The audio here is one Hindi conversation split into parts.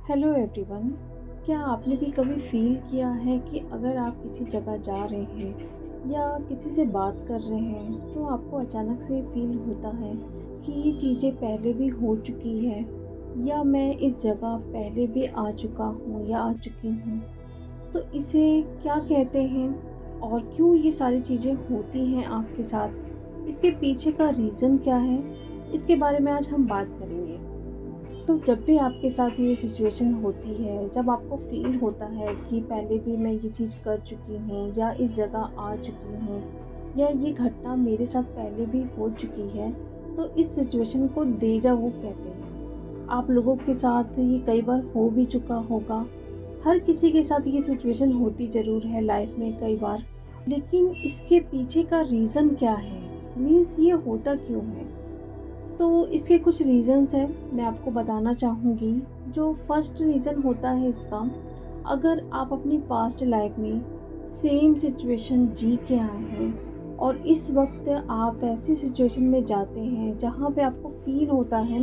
Hello everyone. क्या आपने भी कभी फ़ील किया है कि अगर आप किसी जगह जा रहे हैं या किसी से बात कर रहे हैं तो आपको अचानक से फ़ील होता है कि ये चीज़ें पहले भी हो चुकी है या मैं इस जगह पहले भी आ चुका हूँ या आ चुकी हूँ। तो इसे क्या कहते हैं और क्यों ये सारी चीज़ें होती हैं आपके साथ? इसके पीछे का रीज़न क्या है? इसके बारे में आज हम बात करेंगे। तो जब भी आपके साथ ये सिचुएशन होती है, जब आपको फ़ील होता है कि पहले भी मैं ये चीज़ कर चुकी हूँ या इस जगह आ चुकी हूँ या ये घटना मेरे साथ पहले भी हो चुकी है, तो इस सिचुएशन को डेजा वू कहते हैं। आप लोगों के साथ ये कई बार हो भी चुका होगा। हर किसी के साथ ये सिचुएशन होती ज़रूर है लाइफ में कई बार, लेकिन इसके पीछे का रीज़न क्या है? मीन्स ये होता क्यों है? तो इसके कुछ रीज़न्स हैं, मैं आपको बताना चाहूँगी। जो फर्स्ट रीज़न होता है इसका, अगर आप अपनी पास्ट लाइफ में सेम सिचुएशन जी के आए हैं और इस वक्त आप ऐसी सिचुएशन में जाते हैं जहाँ पे आपको फ़ील होता है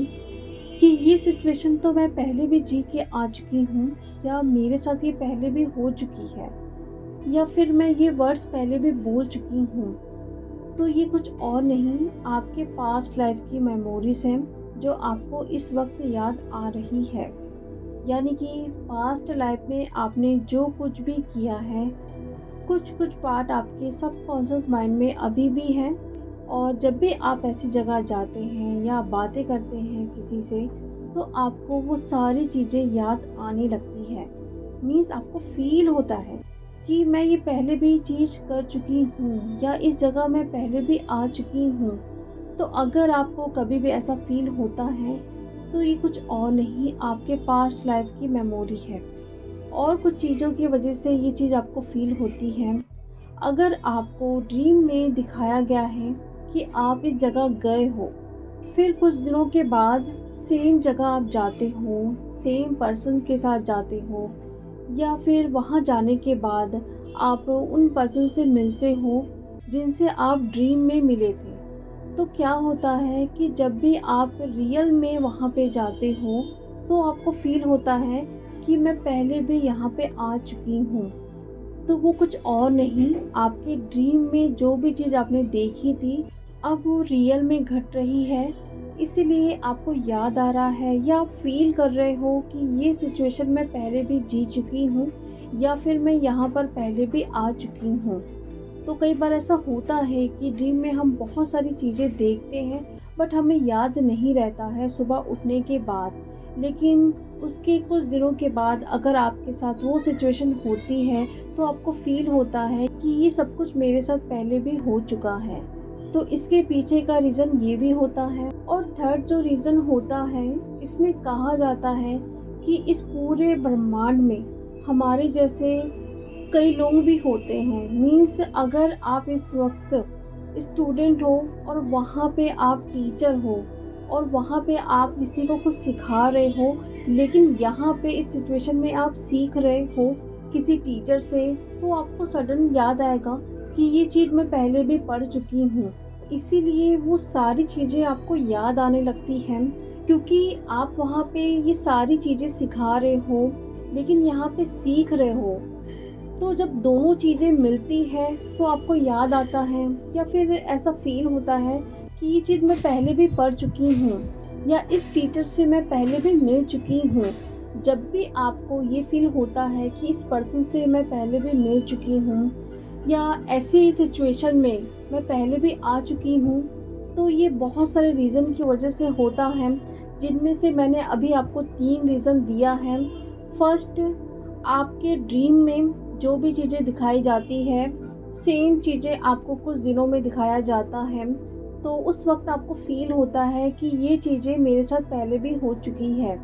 कि ये सिचुएशन तो मैं पहले भी जी के आ चुकी हूँ या मेरे साथ ये पहले भी हो चुकी है या फिर मैं ये वर्ड्स पहले भी बोल चुकी हूँ। तो ये कुछ और नहीं, आपके पास्ट लाइफ की मेमोरीज़ हैं जो आपको इस वक्त याद आ रही है। यानी कि पास्ट लाइफ में आपने जो कुछ भी किया है, कुछ कुछ पार्ट आपके सबकॉन्शियस माइंड में अभी भी है। और जब भी आप ऐसी जगह जाते हैं या बातें करते हैं किसी से, तो आपको वो सारी चीज़ें याद आने लगती है। मीन्स आपको फ़ील होता है कि मैं ये पहले भी चीज़ कर चुकी हूँ या इस जगह मैं पहले भी आ चुकी हूँ। तो अगर आपको कभी भी ऐसा फ़ील होता है, तो ये कुछ और नहीं, आपके पास्ट लाइफ की मेमोरी है और कुछ चीज़ों की वजह से ये चीज़ आपको फ़ील होती है। अगर आपको ड्रीम में दिखाया गया है कि आप इस जगह गए हो, फिर कुछ दिनों के बाद सेम जगह आप जाते हो, सेम पर्सन के साथ जाते हो या फिर वहाँ जाने के बाद आप उन पर्सन से मिलते हो जिनसे आप ड्रीम में मिले थे। तो क्या होता है कि जब भी आप रियल में वहाँ पे जाते हो, तो आपको फ़ील होता है कि मैं पहले भी यहाँ पे आ चुकी हूँ। तो वो कुछ और नहीं, आपके ड्रीम में जो भी चीज़ आपने देखी थी, अब वो रियल में घट रही है। इसीलिए आपको याद आ रहा है या फ़ील कर रहे हो कि ये सिचुएशन मैं पहले भी जी चुकी हूँ या फिर मैं यहाँ पर पहले भी आ चुकी हूँ। तो कई बार ऐसा होता है कि ड्रीम में हम बहुत सारी चीज़ें देखते हैं, बट हमें याद नहीं रहता है सुबह उठने के बाद। लेकिन उसके कुछ दिनों के बाद अगर आपके साथ वो सिचुएशन होती है, तो आपको फ़ील होता है कि ये सब कुछ मेरे साथ पहले भी हो चुका है। तो इसके पीछे का रीज़न ये भी होता है। और थर्ड जो रीज़न होता है, इसमें कहा जाता है कि इस पूरे ब्रह्मांड में हमारे जैसे कई लोग भी होते हैं। मीन्स अगर आप इस वक्त स्टूडेंट हो और वहाँ पे आप टीचर हो और वहाँ पे आप किसी को कुछ सिखा रहे हो, लेकिन यहाँ पे इस सिचुएशन में आप सीख रहे हो किसी टीचर से, तो आपको सडन याद आएगा कि ये चीज़ मैं पहले भी पढ़ चुकी हूँ। इसीलिए वो सारी चीज़ें आपको याद आने लगती हैं, क्योंकि आप वहाँ पे ये सारी चीज़ें सिखा रहे हो लेकिन यहाँ पे सीख रहे हो। तो जब दोनों चीज़ें मिलती हैं तो आपको याद आता है या फिर ऐसा फ़ील होता है कि ये चीज़ मैं पहले भी पढ़ चुकी हूँ या इस टीचर से मैं पहले भी मिल चुकी हूँ। जब भी आपको ये फ़ील होता है कि इस पर्सन से मैं पहले भी मिल चुकी हूँ या ऐसी सिचुएशन में मैं पहले भी आ चुकी हूँ, तो ये बहुत सारे रीज़न की वजह से होता है, जिनमें से मैंने अभी आपको 3 रीज़न दिया है। फर्स्ट, आपके ड्रीम में जो भी चीज़ें दिखाई जाती है, सेम चीज़ें आपको कुछ दिनों में दिखाया जाता है, तो उस वक्त आपको फ़ील होता है कि ये चीज़ें मेरे साथ पहले भी हो चुकी है।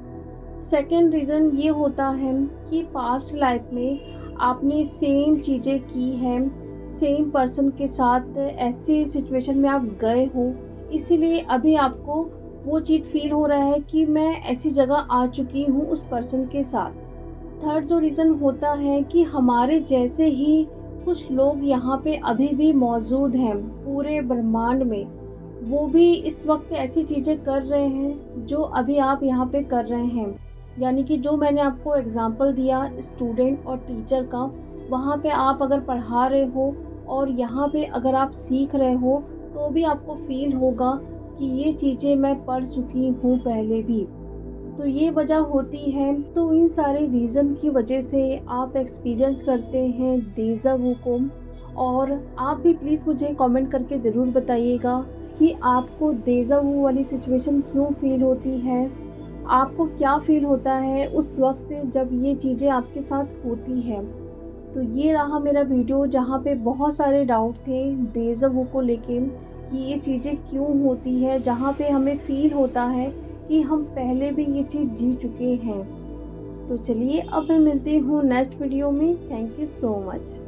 सेकंड रीज़न ये होता है कि पास्ट लाइफ में आपने सेम चीज़ें की हैं, सेम पर्सन के साथ ऐसी सिचुएशन में आप गए हो, इसीलिए अभी आपको वो चीज़ फ़ील हो रहा है कि मैं ऐसी जगह आ चुकी हूँ उस पर्सन के साथ। थर्ड जो रीज़न होता है कि हमारे जैसे ही कुछ लोग यहाँ पे अभी भी मौजूद हैं पूरे ब्रह्मांड में, वो भी इस वक्त ऐसी चीज़ें कर रहे हैं जो अभी आप यहाँ पे कर रहे हैं। यानी कि जो मैंने आपको एग्ज़ाम्पल दिया स्टूडेंट और टीचर का, वहाँ पे आप अगर पढ़ा रहे हो और यहाँ पे अगर आप सीख रहे हो, तो भी आपको फ़ील होगा कि ये चीज़ें मैं पढ़ चुकी हूँ पहले भी। तो ये वजह होती है, तो इन सारे रीज़न की वजह से आप एक्सपीरियंस करते हैं डेज़ा वू को। और आप भी प्लीज़ मुझे कमेंट करके ज़रूर बताइएगा कि आपको डेज़ा वू वाली सिचुएशन क्यों फ़ील होती है? आपको क्या फ़ील होता है उस वक़्त जब ये चीज़ें आपके साथ होती हैं? तो ये रहा मेरा वीडियो जहाँ पे बहुत सारे डाउट थे डेज़ा वू को लेके कि ये चीज़ें क्यों होती है, जहाँ पे हमें फ़ील होता है कि हम पहले भी ये चीज़ जी चुके हैं। तो चलिए अब मैं मिलती हूँ नेक्स्ट वीडियो में। Thank you so much.